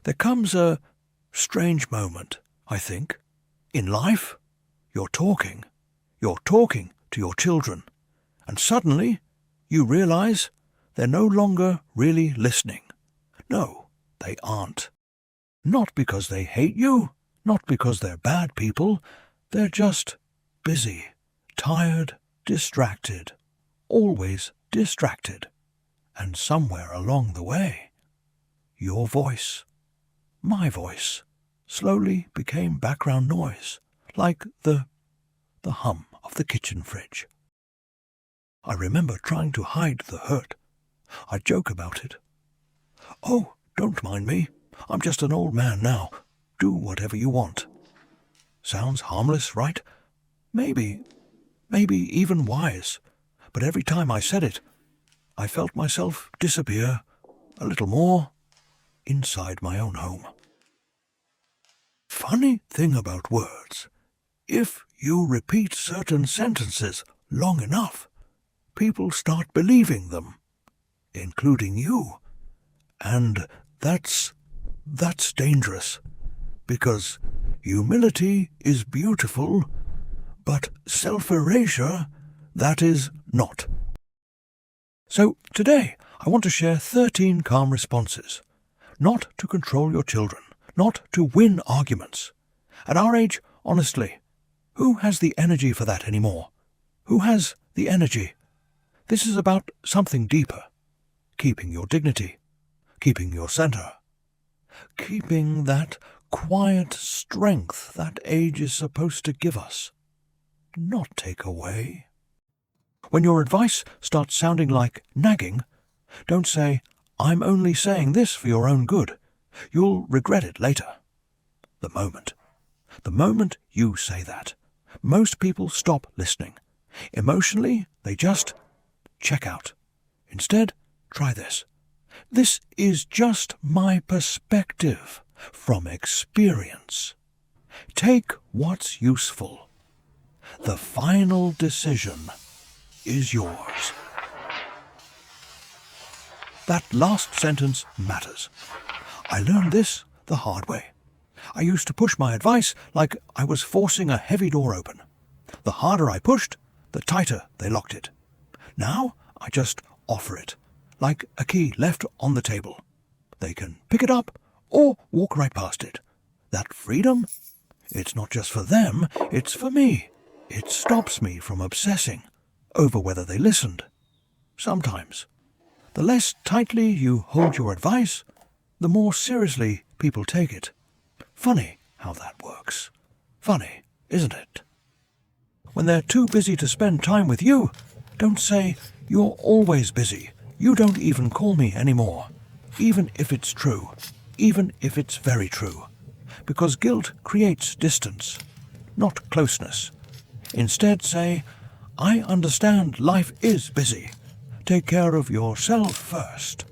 There comes a strange moment, I think. In life, you're talking to your children, and suddenly you realize they're no longer really listening. No, they aren't. Not because they hate you, not because they're bad people, they're just busy, tired, distracted, always distracted. And somewhere along the way, your voice, my voice, slowly became background noise, like the hum of the kitchen fridge. I remember trying to hide the hurt. I'd joke about it. "Oh, don't mind me. I'm just an old man now. Do whatever you want." Sounds harmless, right? Maybe even wise. But every time I said it, I felt myself disappear a little more inside my own home. Funny thing about words. If you repeat certain sentences long enough, people start believing them, including you. And that's dangerous, because humility is beautiful, but self-erasure, that is not. So today, I want to share 13 calm responses. Not to control your children, not to win arguments. At our age, honestly, who has the energy for that anymore? Who has the energy? This is about something deeper. Keeping your dignity, keeping your center, keeping that quiet strength that age is supposed to give us, not take away. When your advice starts sounding like nagging, don't say, "I'm only saying this for your own good." You'll regret it later. The moment you say that, most people stop listening. Emotionally, they just check out. Instead, try this. This is just my perspective from experience. Take what's useful. The final decision is yours. That last sentence matters. I learned this the hard way. I used to push my advice like I was forcing a heavy door open. The harder I pushed, the tighter they locked it. Now I just offer it, like a key left on the table. They can pick it up or walk right past it. That freedom, it's not just for them, it's for me. It stops me from obsessing over whether they listened. Sometimes, the less tightly you hold your advice, the more seriously people take it. Funny how that works. Funny, isn't it? When they're too busy to spend time with you, don't say, "You're always busy. You don't even call me anymore." Even if it's true. Even if it's very true. Because guilt creates distance, not closeness. Instead say, "I understand life is busy. Take care of yourself first.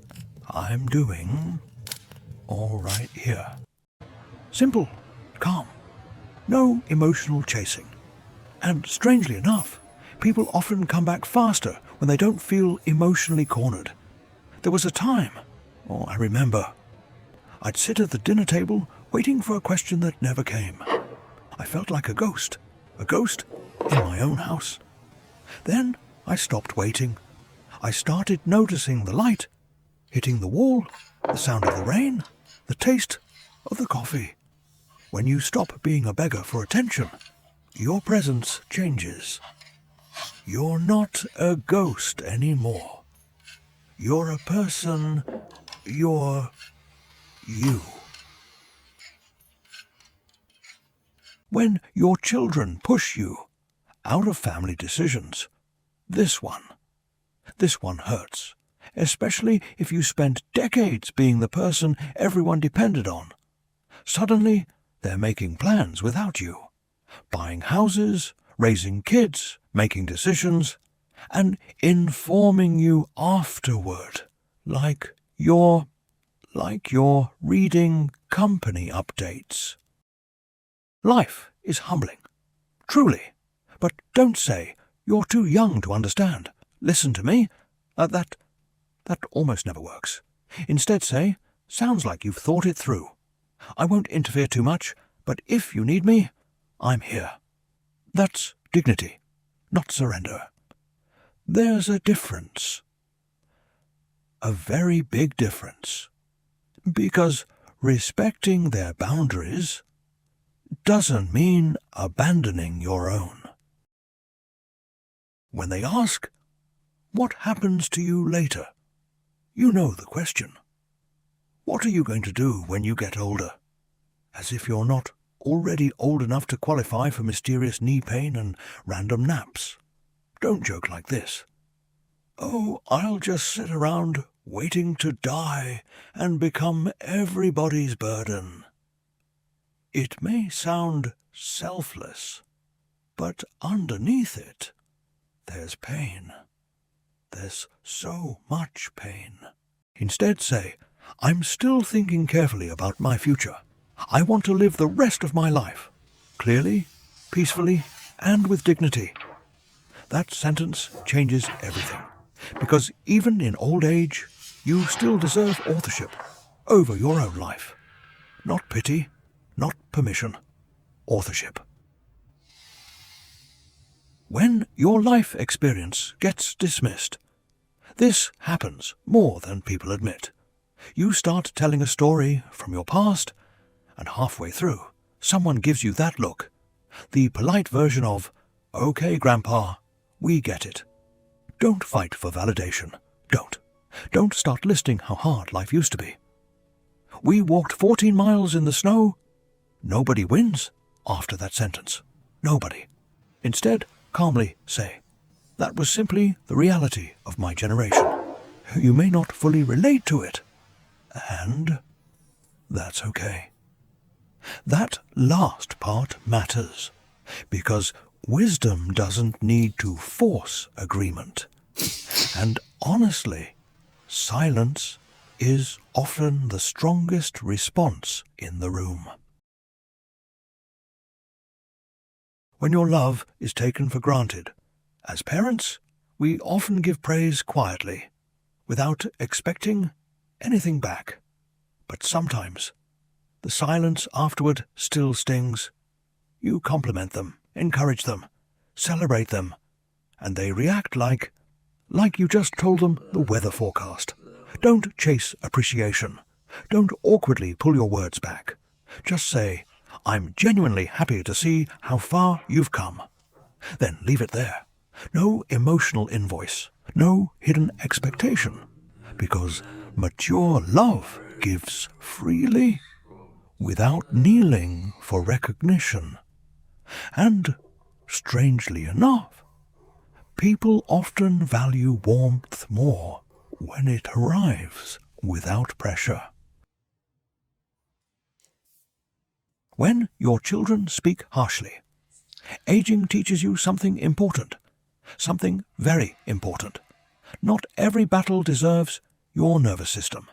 I'm doing all right here." Simple, calm, no emotional chasing. And strangely enough, people often come back faster when they don't feel emotionally cornered. There was a time, I remember, I'd sit at the dinner table waiting for a question that never came. I felt like a ghost in my own house. Then I stopped waiting. I started noticing the light hitting the wall, the sound of the rain, the taste of the coffee. When you stop being a beggar for attention, your presence changes. You're not a ghost anymore. You're a person. You're you. When your children push you out of family decisions, this one hurts, especially if you spent decades being the person everyone depended on. Suddenly, they're making plans without you, buying houses, raising kids, making decisions, and informing you afterward, like you're reading company updates. Life is humbling, truly, but don't say, "You're too young to understand. Listen to me." That almost never works. Instead say, "Sounds like you've thought it through. I won't interfere too much, but if you need me, I'm here. That's dignity, not surrender. There's a difference. A very big difference. Because respecting their boundaries doesn't mean abandoning your own. When they ask, "What happens to you later?" you know the question. What are you going to do when you get older? As if you're not already old enough to qualify for mysterious knee pain and random naps. Don't joke like this. "Oh, I'll just sit around waiting to die and become everybody's burden." It may sound selfless, but underneath it, there's pain. There's so much pain. Instead say, "I'm still thinking carefully about my future. I want to live the rest of my life, clearly, peacefully, and with dignity." That sentence changes everything, because even in old age, you still deserve authorship over your own life. Not pity, not permission, authorship. When your life experience gets dismissed, this happens more than people admit. You start telling a story from your past, and halfway through, someone gives you that look, the polite version of, "Okay, Grandpa, we get it." Don't fight for validation. Don't. Don't start listing how hard life used to be. "We walked 14 miles in the snow." Nobody wins after that sentence. Nobody. Instead, calmly say, "That was simply the reality of my generation. You may not fully relate to it, and that's okay." That last part matters, because wisdom doesn't need to force agreement. And honestly, silence is often the strongest response in the room. When your love is taken for granted, as parents, we often give praise quietly, without expecting anything back. But sometimes, the silence afterward still stings. You compliment them, encourage them, celebrate them, and they react like you just told them the weather forecast. Don't chase appreciation. Don't awkwardly pull your words back. Just say, "I'm genuinely happy to see how far you've come." Then leave it there. No emotional invoice, no hidden expectation, because mature love gives freely without kneeling for recognition. And, strangely enough, people often value warmth more when it arrives without pressure. When your children speak harshly, aging teaches you something important, something very important. Not every battle deserves your nervous system.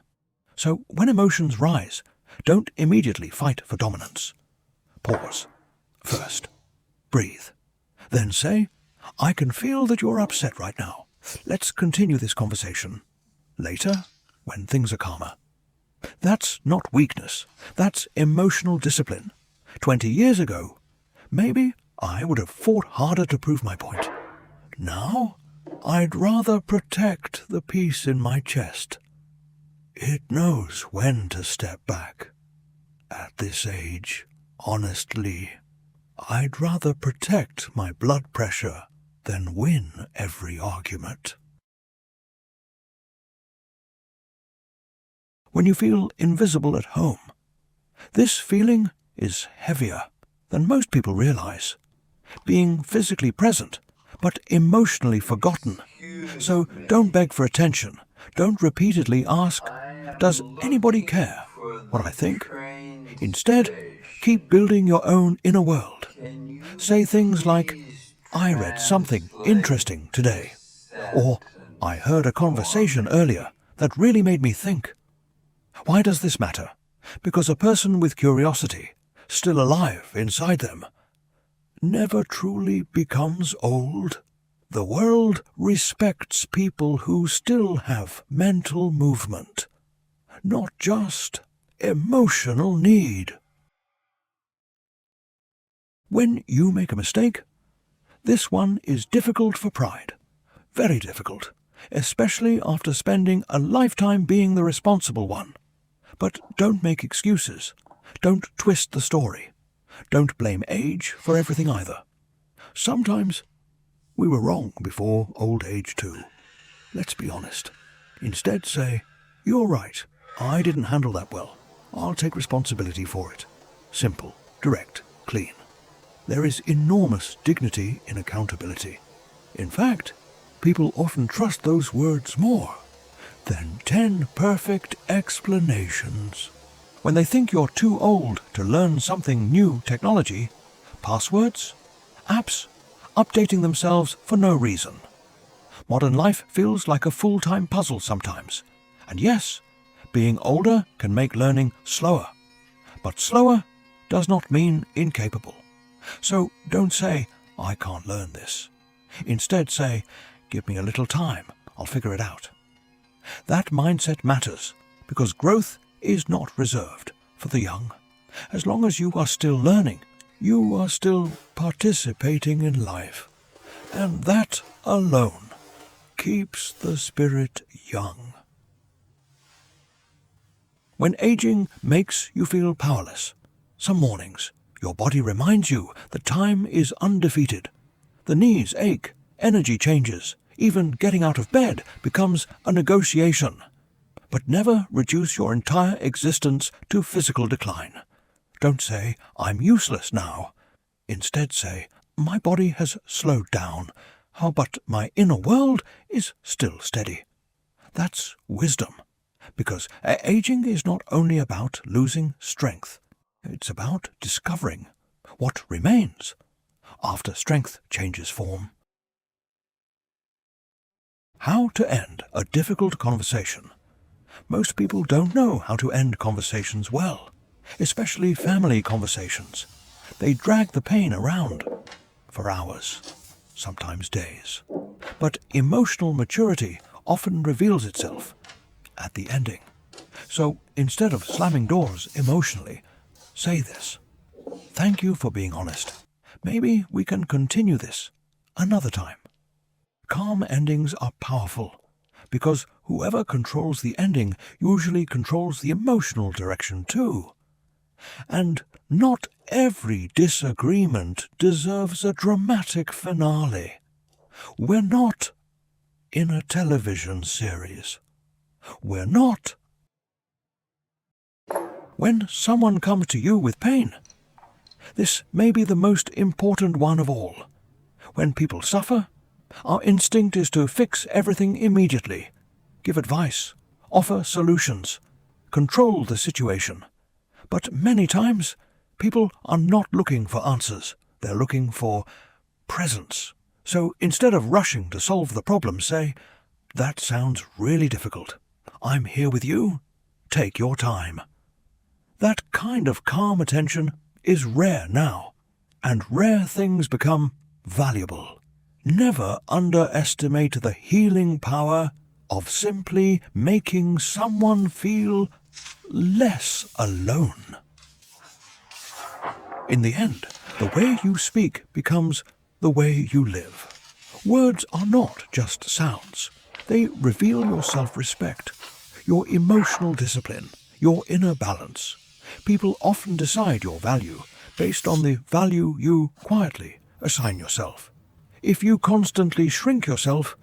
So when emotions rise, don't immediately fight for dominance. Pause. First, breathe. Then say, "I can feel that you're upset right now. Let's continue this conversation later, when things are calmer." That's not weakness. That's emotional discipline. 20 years ago, maybe I would have fought harder to prove my point. Now, I'd rather protect the peace in my chest. It knows when to step back. At this age, honestly, I'd rather protect my blood pressure than win every argument. When you feel invisible at home, this feeling is heavier than most people realize. Being physically present, but emotionally forgotten. So don't beg for attention. Don't repeatedly ask, "Does anybody care what I think?" Instead, keep building your own inner world. Say things like, "I read something interesting today," or "I heard a conversation earlier that really made me think." Why does this matter? Because a person with curiosity, still alive inside them, never truly becomes old. The world respects people who still have mental movement, not just emotional need. When you make a mistake, this one is difficult for pride. Very difficult, especially after spending a lifetime being the responsible one. But don't make excuses. Don't twist the story. Don't blame age for everything either. Sometimes we were wrong before old age too. Let's be honest. Instead say, "You're right. I didn't handle that well. I'll take responsibility for it." Simple, direct, clean. There is enormous dignity in accountability. In fact, people often trust those words more than 10 perfect explanations. When they think you're too old to learn something new technology, passwords, apps, updating themselves for no reason. Modern life feels like a full-time puzzle sometimes. And yes, being older can make learning slower. But slower does not mean incapable. So don't say, "I can't learn this." Instead say, "Give me a little time, I'll figure it out." That mindset matters because growth is not reserved for the young. As long as you are still learning, you are still participating in life. And that alone keeps the spirit young. When aging makes you feel powerless, some mornings your body reminds you that time is undefeated. The knees ache, energy changes, even getting out of bed becomes a negotiation. But never reduce your entire existence to physical decline. Don't say, "I'm useless now." Instead say, "My body has slowed down, but my inner world is still steady." That's wisdom, because aging is not only about losing strength. It's about discovering what remains after strength changes form. How to end a difficult conversation. Most people don't know how to end conversations well, especially family conversations. They drag the pain around for hours, sometimes days. But emotional maturity often reveals itself at the ending. So instead of slamming doors emotionally, say this: "Thank you for being honest. Maybe we can continue this another time." Calm endings are powerful because whoever controls the ending usually controls the emotional direction too. And not every disagreement deserves a dramatic finale. We're not in a television series. We're not. When someone comes to you with pain, this may be the most important one of all. When people suffer, our instinct is to fix everything immediately, give advice, offer solutions, control the situation. But many times, people are not looking for answers. They're looking for presence. So instead of rushing to solve the problem, say, "That sounds really difficult. I'm here with you. Take your time." That kind of calm attention is rare now, and rare things become valuable. Never underestimate the healing power of simply making someone feel less alone. In the end, the way you speak becomes the way you live. Words are not just sounds. They reveal your self-respect, your emotional discipline, your inner balance. People often decide your value based on the value you quietly assign yourself. If you constantly shrink yourself,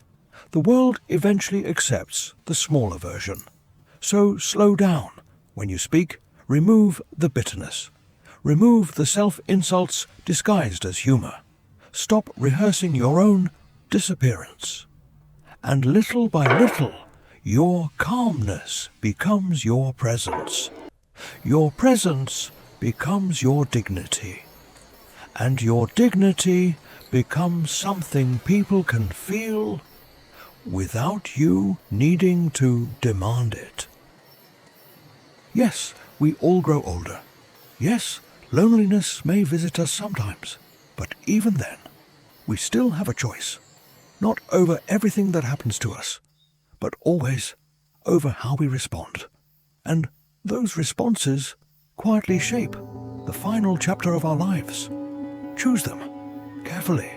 the world eventually accepts the smaller version. So slow down when you speak. Remove the bitterness. Remove the self-insults disguised as humor. Stop rehearsing your own disappearance. And little by little, your calmness becomes your presence. Your presence becomes your dignity. And your dignity becomes something people can feel without you needing to demand it. Yes, we all grow older. Yes, loneliness may visit us sometimes, but even then, we still have a choice. Not over everything that happens to us, but always over how we respond. And Those responses quietly shape the final chapter of our lives. Choose them carefully.